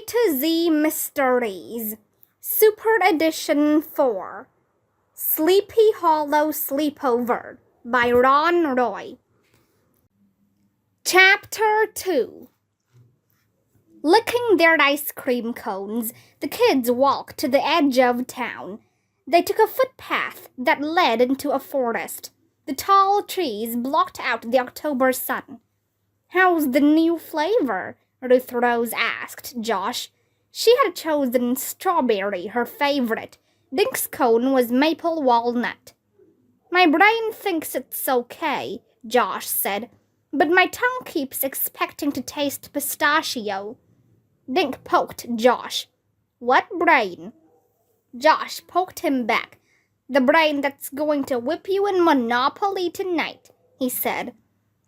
to Z Mysteries, Super Edition 4, Sleepy Hollow Sleepover by Ron Roy. Chapter 2. Licking their ice cream cones, the kids walked to the edge of town. They took a footpath that led into a forest. The tall trees blocked out the October sun. "How's the new flavor?" Ruth Rose asked Josh. She had chosen strawberry, her favorite. Dink's cone was maple walnut. "My brain thinks it's okay," Josh said, "but my tongue keeps expecting to taste pistachio." Dink poked Josh. "What brain?" Josh poked him back. "The brain that's going to whip you in Monopoly tonight," he said.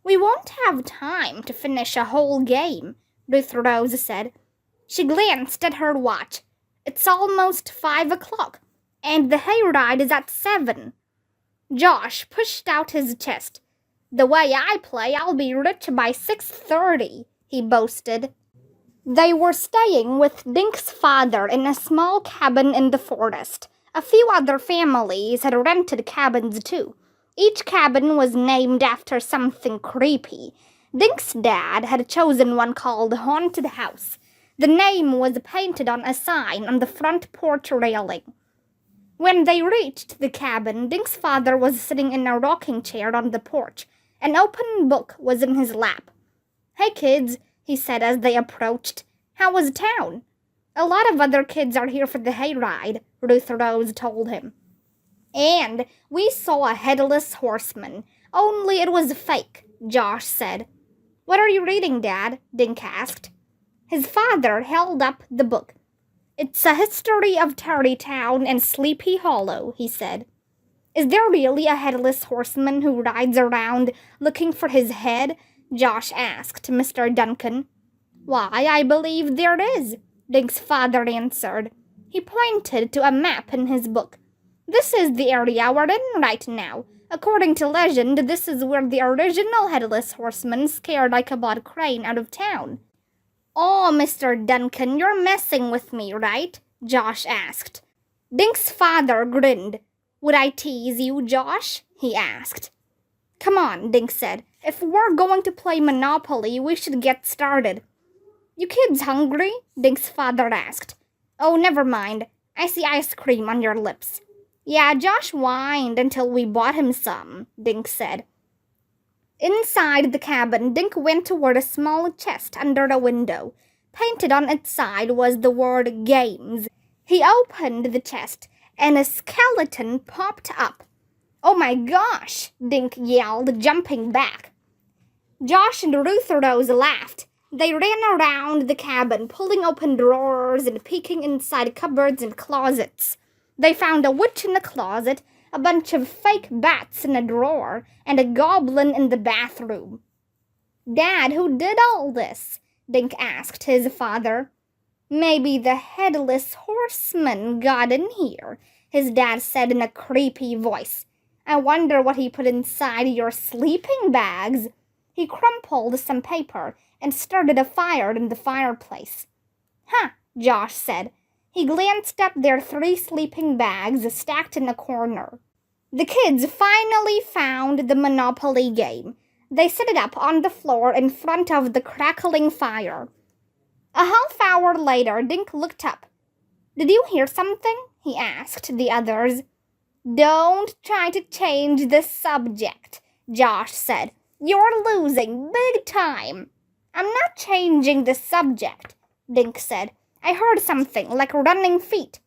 "We won't have time to finish a whole game," Ruth Rose said. She glanced at her watch. "It's almost 5 o'clock, and the hayride is at 7. Josh pushed out his chest. "The way I play, I'll be rich by 6:30, he boasted. They were staying with Dink's father in a small cabin in the forest. A few other families had rented cabins too. Each cabin was named after something creepy. Dink's dad had chosen one called Haunted House. The name was painted on a sign on the front porch railing. When they reached the cabin, Dink's father was sitting in a rocking chair on the porch. An open book was in his lap. "Hey kids," he said as they approached. "How was town?" "A lot of other kids are here for the hayride," Ruth Rose told him. "And we saw a headless horseman, only it was fake," Josh said. "What are you reading, Dad?" Dink asked. His father held up the book. "It's a history of Tarrytown and Sleepy Hollow," he said. "Is there really a headless horseman who rides around looking for his head?" Josh asked Mr. Duncan. "Why, I believe there is," Dink's father answered. He pointed to a map in his book. "This is the area we're in right now. According to legend, this is where the original headless horseman scared Ichabod Crane out of town." "Oh, Mr. Duncan, you're messing with me, right?" Josh asked. Dink's father grinned. "Would I tease you, Josh?" he asked. "Come on," Dink said. "If we're going to play Monopoly, we should get started." "You kids hungry?" Dink's father asked. "Oh, never mind. I see ice cream on your lips." "Yeah, Josh whined until we bought him some," Dink said. Inside the cabin, Dink went toward a small chest under a window. Painted on its side was the word "Games." He opened the chest, and a skeleton popped up. "Oh my gosh!" Dink yelled, jumping back. Josh and Ruth Rose laughed. They ran around the cabin, pulling open drawers and peeking inside cupboards and closets. They found a witch in a closet, a bunch of fake bats in a drawer, and a goblin in the bathroom. "Dad, who did all this?" Dink asked his father. "Maybe the headless horseman got in here," his dad said in a creepy voice. "I wonder what he put inside your sleeping bags." He crumpled some paper and started a fire in the fireplace. "Huh," Josh said. He glanced at their 3 sleeping bags stacked in a corner. The kids finally found the Monopoly game. They set it up on the floor in front of the crackling fire. A half hour later, Dink looked up. "Did you hear something?" he asked the others. "Don't try to change the subject," Josh said. "You're losing big time." "I'm not changing the subject," Dink said. "I heard something like running feet."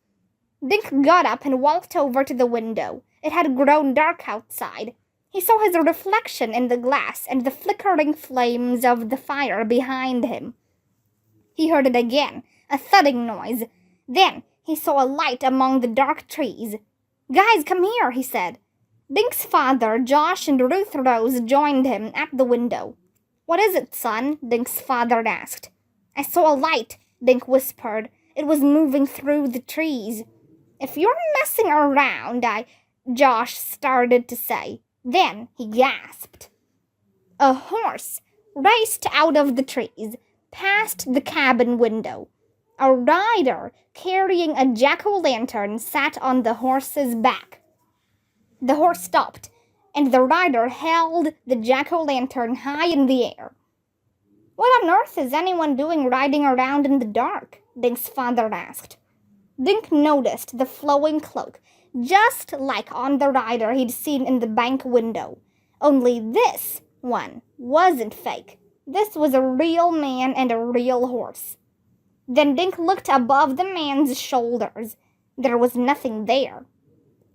Dink got up and walked over to the window. It had grown dark outside. He saw his reflection in the glass and the flickering flames of the fire behind him. He heard it again, a thudding noise. Then he saw a light among the dark trees. "Guys, come here," he said. Dink's father, Josh, and Ruth Rose joined him at the window. "What is it, son?" Dink's father asked. "I saw a light," Dink whispered. "It was moving through the trees." "If you're messing around, Josh started to say. Then he gasped. A horse raced out of the trees, past the cabin window. A rider carrying a jack-o'-lantern sat on the horse's back. The horse stopped, and the rider held the jack-o'-lantern high in the air. "What on earth is anyone doing riding around in the dark?" Dink's father asked. Dink noticed the flowing cloak, just like on the rider he'd seen in the bank window. Only this one wasn't fake. This was a real man and a real horse. Then Dink looked above the man's shoulders. There was nothing there.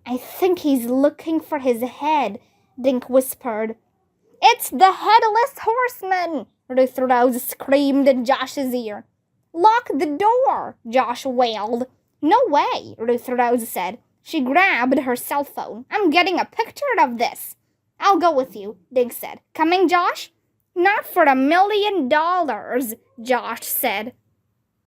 "I think he's looking for his head," Dink whispered. "It's the headless horseman!" Ruth Rose screamed in Josh's ear. "Lock the door!" Josh wailed. "No way," Ruth Rose said. She grabbed her cell phone. "I'm getting a picture of this." "I'll go with you," Dink said. "Coming, Josh?" "Not for $1,000,000, Josh said.